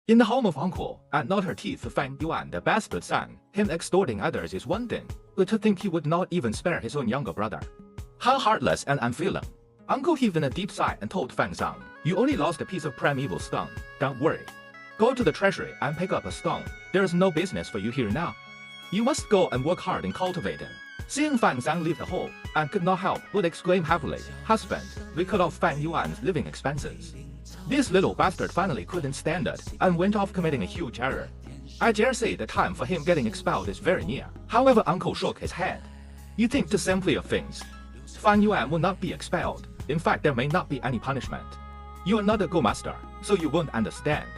In the home of uncle, and not her teeth Fang Yuan, the bastard son, him extorting others is one thing, but to think he would not even spare his own younger brother. How heartless and unfeeling. Uncle heaved in a deep sigh and told Fang Zheng, "You only lost a piece of primeval stone. Don't worry. Go to the treasury and pick up a stone. There is no business for you here now. You must go and work hard in cultivating." Seeing Fang Zheng leave the hall, and could not help but exclaim happily, "Husband, we cut off Fang Yuan's living expenses." This little bastard finally couldn't stand it, and went off committing a huge error. I dare say the time for him getting expelled is very near. However, uncle shook his head. You think too simply of things. Fang Yuan will not be expelled. In fact, there may not be any punishment. You are not a Go master, so you won't understand.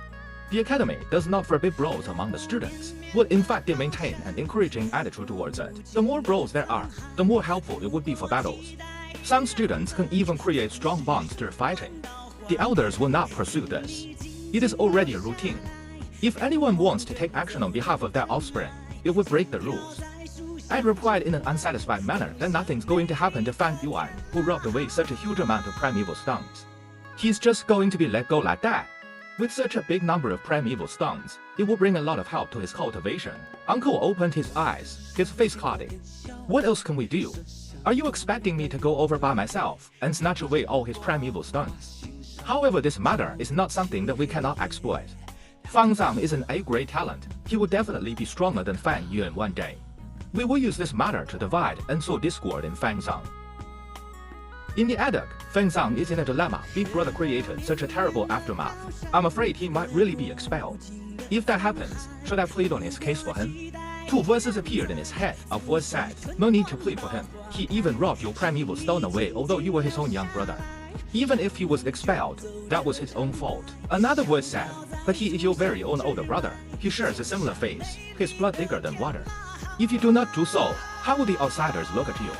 The academy does not forbid brawls among the students, but in fact they maintain an encouraging attitude towards it. The more brawls there are, the more helpful it would be for battles. Some students can even create strong bonds through fighting. The elders will not pursue this. It is already a routine. If anyone wants to take action on behalf of their offspring, it would break the rules. I replied in an unsatisfied manner that nothing's going to happen to Fang Yuan, who robbed away such a huge amount of primeval stones. He's just going to be let go like that. With such a big number of primeval stones, it will bring a lot of help to his cultivation. Uncle opened his eyes, his face clouding. What else can we do? Are you expecting me to go over by myself and snatch away all his primeval stones? However, this matter is not something that we cannot exploit. Fang Zheng is an A-grade talent. He will definitely be stronger than Fang Yuan one day. We will use this matter to divide and sow discord in Fang Zheng. In the attic, Fang Zheng is in a dilemma. Big brother created such a terrible aftermath. I'm afraid he might really be expelled. If that happens, should I plead on his case for him? Two voices appeared in his head. A voice said, "No need to plead for him. He even robbed your primeval stone away, although you were his own young brother. Even if he was expelled, that was his own fault." Another voice said, "But he is your very own older brother. He shares a similar face. His blood thicker than water. If you do not do so, how will the outsiders look at you?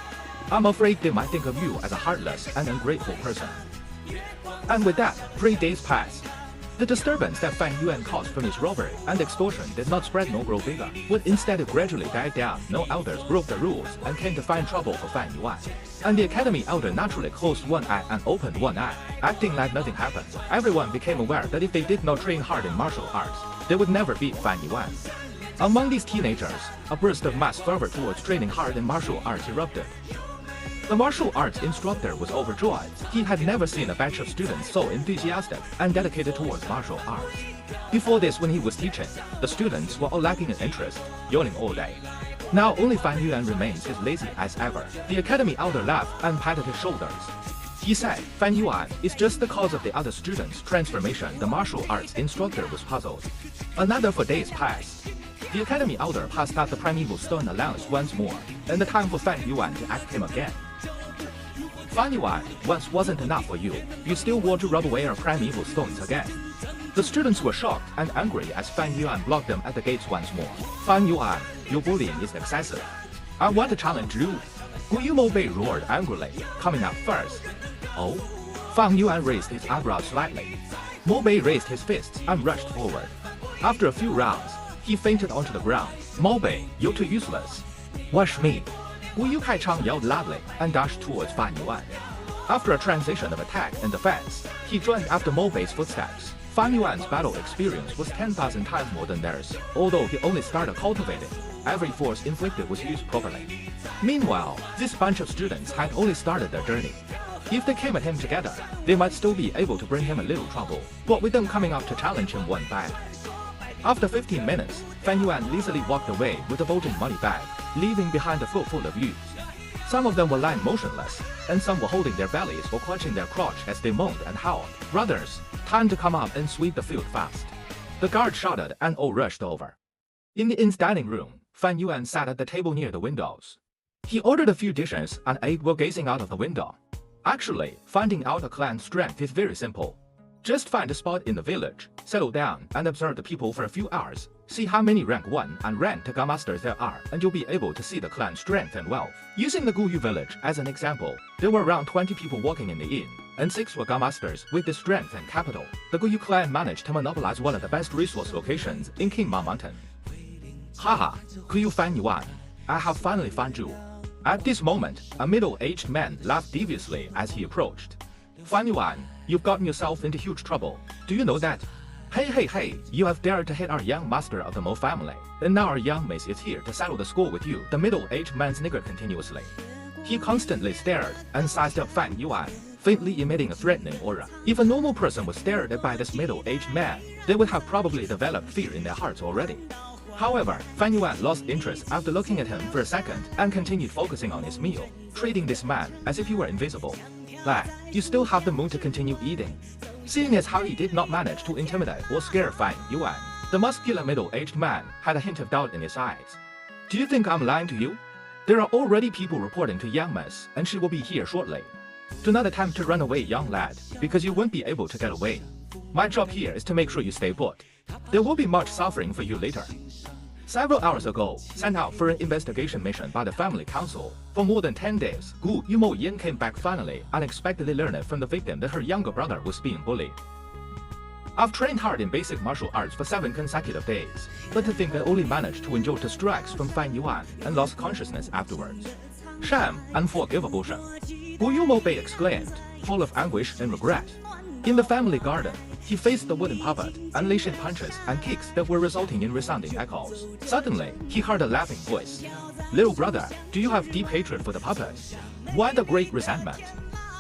I'm afraid they might think of you as a heartless and ungrateful person." And with that, 3 days passed. The disturbance that Fang Yuan caused from his robbery and extortion did not spread nor grow bigger, but instead it gradually died down. No elders broke the rules and came to find trouble for Fang Yuan. And the academy elder naturally closed one eye and opened one eye, acting like nothing happened. Everyone became aware that if they did not train hard in martial arts, they would never beat Fang Yuan. Among these teenagers, a burst of mass fervor towards training hard in martial arts erupted. The martial arts instructor was overjoyed. He had never seen a batch of students so enthusiastic and dedicated towards martial arts. Before this, when he was teaching, the students were all lacking in interest, yawning all day. Now only Fang Yuan remains as lazy as ever. The academy elder laughed and patted his shoulders. He said, "Fang Yuan is just the cause of the other students' transformation." The martial arts instructor was puzzled. Another 4 days passed. The academy elder passed out the primeval stone allowance once more, and the time for Fang Yuan to act came again. "Fang Yuan, once wasn't enough for you. You still want to rob away our primeval stones again." The students were shocked and angry as Fang Yuan blocked them at the gates once more. "Fang Yuan, your bullying is excessive. I want to challenge you." Gu Yue Dong Tu roared angrily, coming out first. "Oh?" Fang Yuan raised his eyebrows slightly. Mo Bei raised his fists and rushed forward. After a few rounds, he fainted onto the ground. "Mo Bei, you're too useless." "Watch me." Gu Yu Kaichang yelled loudly and dashed towards Fang Yuan. After a transition of attack and defense, he joined after Mo Bei's footsteps. Fang Yuan's battle experience was 10,000 times more than theirs, although he only started cultivating. Every force inflicted was used properly. Meanwhile, this bunch of students had only started their journey. If they came at him together, they might still be able to bring him a little trouble, but with them coming up to challenge him one bag. After 15 minutes, Fang Yuan lazily walked away with a bulging money bag, leaving behind a foot full of youths. Some of them were lying motionless, and some were holding their bellies or clutching their crotch as they moaned and howled. "Brothers, time to come up and sweep the field fast." The guard shouted and all rushed over. In the inn's dining room, Fang Yuan sat at the table near the windows. He ordered a few dishes and ate while gazing out of the window. Actually, finding out a clan's strength is very simple. Just find a spot in the village, settle down, and observe the people for a few hours. See how many rank 1 and rank 2 masters there are, and you'll be able to see the clan's strength and wealth. Using the Gu Yu village as an example, there were around 20 people working in the inn, and 6 were masters with the strength and capital. The Gu Yu clan managed to monopolize one of the best resource locations in King Ma Mountain. "Haha, Gu Yu Fang Yuan, I have finally found you." At this moment, a middle-aged man laughed deviously as he approached. "Fang Yuan, you've gotten yourself into huge trouble. Do you know that?" Hey, you have dared to hit our young master of the Mo family, and now our young miss is here to settle the score with you, the middle-aged man sniggered continuously. He constantly stared and sized up Fang Yuan, faintly emitting a threatening aura. If a normal person was stared at by this middle-aged man, they would have probably developed fear in their hearts already. However, Fang Yuan lost interest after looking at him for a second and continued focusing on his meal, treating this man as if he were invisible. Lad, you still have the mood to continue eating. Seeing as how he did not manage to intimidate or scare Fang Yuan, the muscular middle-aged man had a hint of doubt in his eyes. Do you think I'm lying to you? There are already people reporting to young miss, and she will be here shortly. Do not attempt to run away, young lad, because you won't be able to get away. My job here is to make sure you stay put. There will be much suffering for you later. Several hours ago, sent out for an investigation mission by the family council, for more than 10 days, Gu Yue came back finally, unexpectedly learned from the victim that her younger brother was being bullied. I've trained hard in basic martial arts for 7 consecutive days, but to think I only managed to endure 2 strikes from Fang Yuan and lost consciousness afterwards. Shame, unforgivable shame. Gu Yue exclaimed, full of anguish and regret. In the family garden, he faced the wooden puppet, unleashing punches and kicks that were resulting in resounding echoes. Suddenly, he heard a laughing voice. Little brother, do you have deep hatred for the puppet? Why the great resentment?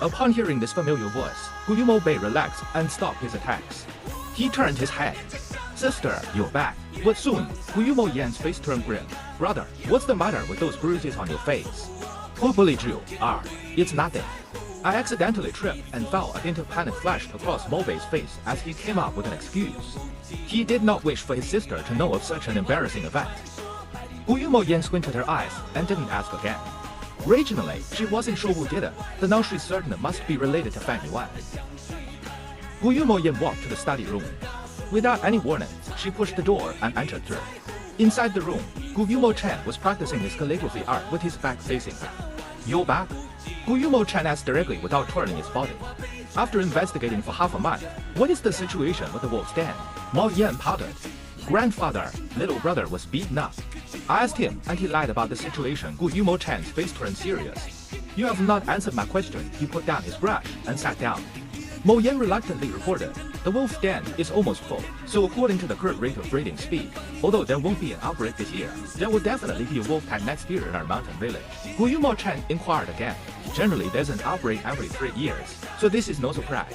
Upon hearing this familiar voice, Gu Yue relaxed and stopped his attacks. He turned his head. Sister, you're back. But soon, Gu Yue's face turned grim. Brother, what's the matter with those bruises on your face? Who bullied you? It's nothing. I accidentally tripped and fell. A hint of panic flashed across Mobe's face as he came up with an excuse. He did not wish for his sister to know of such an embarrassing event. Gu Yue squinted her eyes and didn't ask again. Originally, she wasn't sure who did it, but now she's certain it must be related to Fang Yuan. Gu Yue walked to the study room. Without any warning, she pushed the door and entered through. Inside the room, Gu Yue was practicing his calligraphy art with his back facing her. You're back? Gu Yue asked directly without turning his body. After investigating for half a month, what is the situation with the wolf's den? Mo Yan pouted. Grandfather, little brother was beaten up. I asked him and he lied about the situation. Gu Yue's face turned serious. You have not answered my question. He put down his brush and sat down. Mo Yan reluctantly reported, the wolf's den is almost full, so according to the current rate of breeding speed, although there won't be an outbreak this year, there will definitely be a wolf pack next year in our mountain village. Gu Yue inquired again. Generally, there's an outbreak every 3 years, so this is no surprise.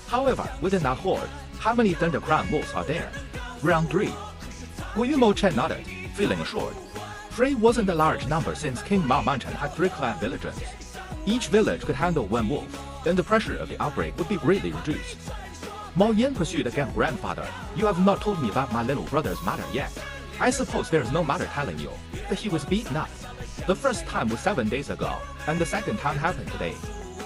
However, within that horde, how many Thunder Crown wolves are there? Round 3. Gu Yue nodded, feeling assured. 3 wasn't a large number since King Mao Mountain had 3 clan villages. Each village could handle 1 wolf, then the pressure of the outbreak would be greatly reduced. Mo Yan pursued again. Grandfather, you have not told me about my little brother's matter yet. I suppose there is no matter telling you that he was beaten up. The first time was 7 days ago, and the second time happened today.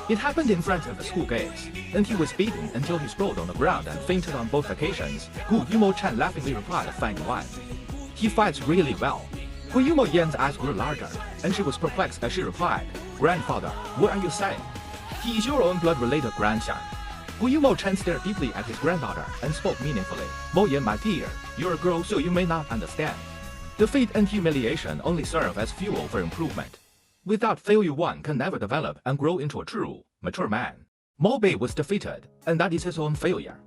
It happened in front of the school gates, and he was beaten until he sprawled on the ground and fainted on both occasions. Gu Yue laughingly replied, Fang Yuan. He fights really well. Gu Yue's eyes grew larger, and she was perplexed as she replied, Grandfather, what are you saying? He is your own blood-related grandson. Gu Yue stared deeply at his granddaughter and spoke meaningfully. Mo Yan, my dear, you're a girl so you may not understand. Defeat and humiliation only serve as fuel for improvement. Without failure one can never develop and grow into a true, mature man. Mo Bei was defeated, and that is his own failure.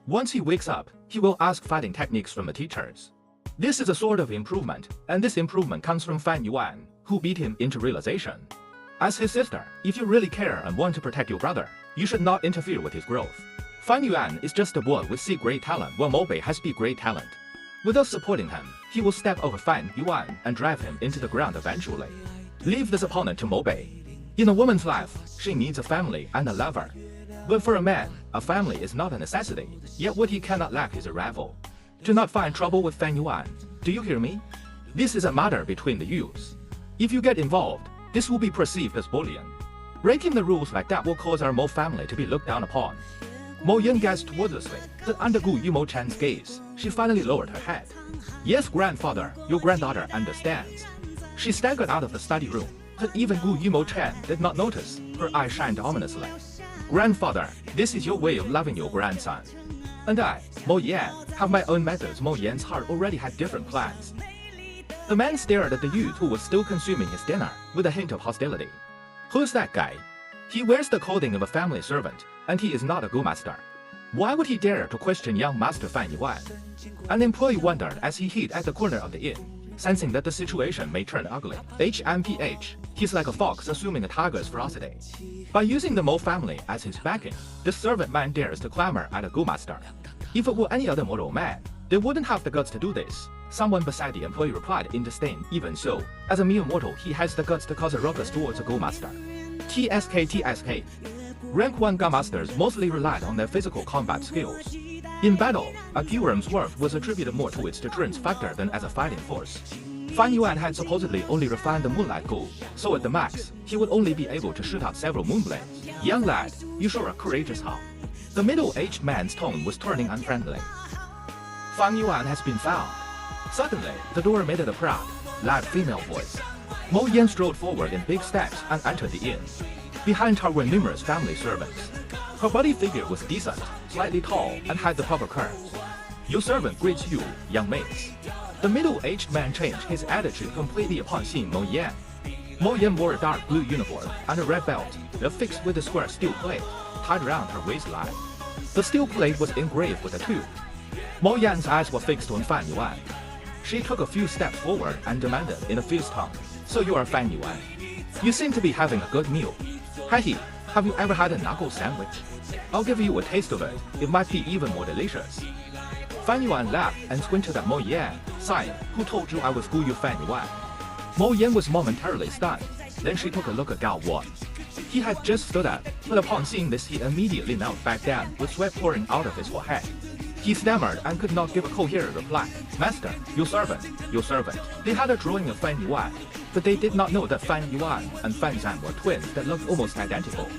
Once he wakes up, he will ask fighting techniques from the teachers. This is a sort of improvement, and this improvement comes from Fang Yuan, who beat him into realization. As his sister, if you really care and want to protect your brother, you should not interfere with his growth. Fang Yuan is just a boy with C grade talent while Mo Bei has B grade talent. Without supporting him, he will step over Fang Yuan and drive him into the ground eventually. Leave this opponent to Mo Bei. In a woman's life, she needs a family and a lover. But for a man, a family is not a necessity, yet what he cannot lack is a rival. Do not find trouble with Fang Yuan. Do you hear me? This is a matter between the youths. If you get involved, this will be perceived as bullying. Breaking the rules like that will cause our Mo family to be looked down upon. Mo Yan gasped wordlessly, but under Gu Yue's gaze, she finally lowered her head. Yes, grandfather, your granddaughter understands. She staggered out of the study room, but even Gu Yue did not notice. Her eyes shined ominously. Grandfather, this is your way of loving your grandson. And I, Mo Yan, have my own methods. Mo Yan's heart already had different plans. The man stared at the youth who was still consuming his dinner, with a hint of hostility. Who's that guy? He wears the clothing of a family servant, and he is not a Gu master. Why would he dare to question young master Fang Yuan? An employee wondered as he hid at the corner of the inn, sensing that the situation may turn ugly. HMPH, he's like a fox assuming a tiger's ferocity. By using the Mo family as his backing, the servant man dares to clamor at a Gu master. If it were any other mortal man, they wouldn't have the guts to do this. Someone beside the employee replied in disdain. Even so, as a mere mortal, he has the guts to cause a ruckus towards a Gu master. TSK. Rank 1 Gu masters mostly relied on their physical combat skills. In battle, a Gu's worth was attributed more to its deterrence factor than as a fighting force. Fang Yuan had supposedly only refined the moonlight Gu, so at the max, he would only be able to shoot out several moonblades. Young lad, you sure are courageous, huh? The middle-aged man's tone was turning unfriendly. Fang Yuan has been found. Suddenly, the door emitted a proud, loud female voice. Mo Yan strode forward in big steps and entered the inn. Behind her were numerous family servants. Her body figure was decent, slightly tall, and had the proper curves. Your servant greets you, young mates. The middle-aged man changed his attitude completely upon seeing Mo Yan. Mo Yan wore a dark blue uniform and a red belt, affixed with a square steel plate, tied around her waistline. The steel plate was engraved with a tube. Mo Yan's eyes were fixed on Fang Yuan. She took a few steps forward and demanded in a fierce tone, "So you are Fang Yuan? You seem to be having a good meal. Hi, have you ever had a knuckle sandwich? I'll give you a taste of it. It might be even more delicious." Fang Yuan laughed and squinted at Mo Yan, sighing, "Who told you I was Gu Yue Fang Yuan?" Mo Yan was momentarily stunned. Then she took a look at Gu Yuan. He had just stood up, but upon seeing this he immediately knelt back down with sweat pouring out of his forehead. He stammered and could not give a coherent reply. "Master, your servant, your servant." They had a drawing of Fang Yuan, but they did not know that Fang Yuan and Fang Zheng were twins that looked almost identical.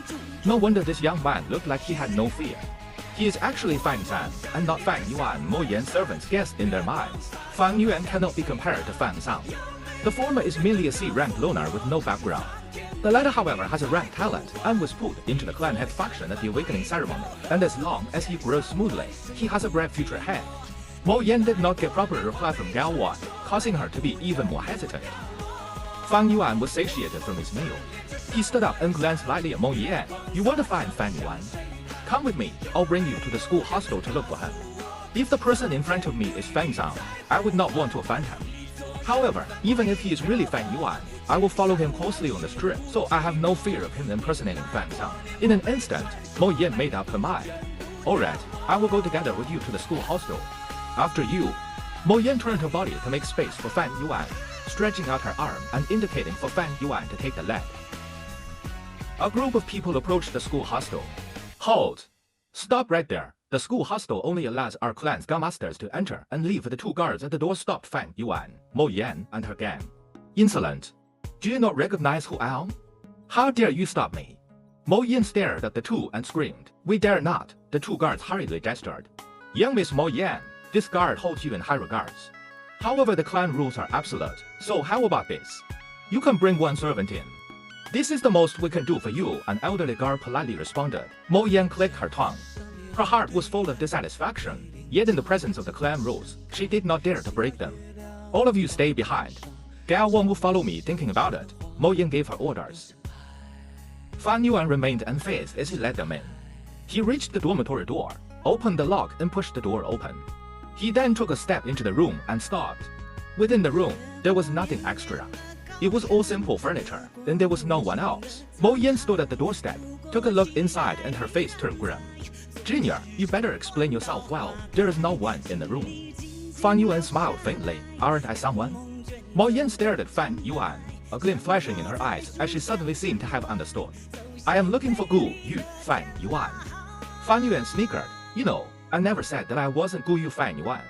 No wonder this young man looked like he had no fear. He is actually Fang Zheng, and not Fang Yuan, Mo Yan's servants guessed in their minds. Fang Yuan cannot be compared to Fang Zheng. The former is merely a C-rank loner with no background. The latter, however, has a rank talent and was put into the clan head faction at the awakening ceremony, and as long as he grows smoothly, he has a bright future ahead. Mo Yan did not get proper reply from Gu Yuan, causing her to be even more hesitant. Fang Yuan was satiated from his meal. He stood up and glanced lightly at Mo Yan. "You want to find Fang Yuan? Come with me, I'll bring you to the school hostel to look for him. If the person in front of me is Fang Zheng, I would not want to offend him. However, even if he is really Fang Yuan, I will follow him closely on this trip, so I have no fear of him impersonating Fang Zheng." In an instant, Mo Yan made up her mind. "Alright, I will go together with you to the school hostel. After you." Mo Yan turned her body to make space for Fang Yuan, stretching out her arm and indicating for Fang Yuan to take the lead. A group of people approached the school hostel. "Halt! Stop right there. The school hostel only allows our clan's Gu masters to enter and leave. The two guards at the door stopped Fang Yuan, Mo Yan, and her gang. "Insolent! Do you not recognize who I am? How dare you stop me?" Mo Yan stared at the two and screamed, "We dare not." The two guards hurriedly gestured. "Young Miss Mo Yan, this guard holds you in high regards. However, the clan rules are absolute, so how about this? You can bring one servant in. This is the most we can do for you," an elderly guard politely responded. Mo Yan clicked her tongue. Her heart was full of dissatisfaction, yet in the presence of the clan rules, she did not dare to break them. "All of you stay behind. Gu Yuan will follow me." Thinking about it, Mo Yan gave her orders. Fang Yuan remained unfazed as he led them in. He reached the dormitory door, opened the lock and pushed the door open. He then took a step into the room and stopped. Within the room, there was nothing extra. It was all simple furniture, and there was no one else. Mo Yan stood at the doorstep, took a look inside, and her face turned grim. "Junior, you better explain yourself well. There is no one in the room." Fang Yuan smiled faintly. "Aren't I someone?" Mo Yan stared at Fang Yuan, a glint flashing in her eyes as she suddenly seemed to have understood. "I am looking for Gu Yue Fang Yuan." Fang Yuan snickered. "You know, I never said that I wasn't Gu Yue Fang Yuan.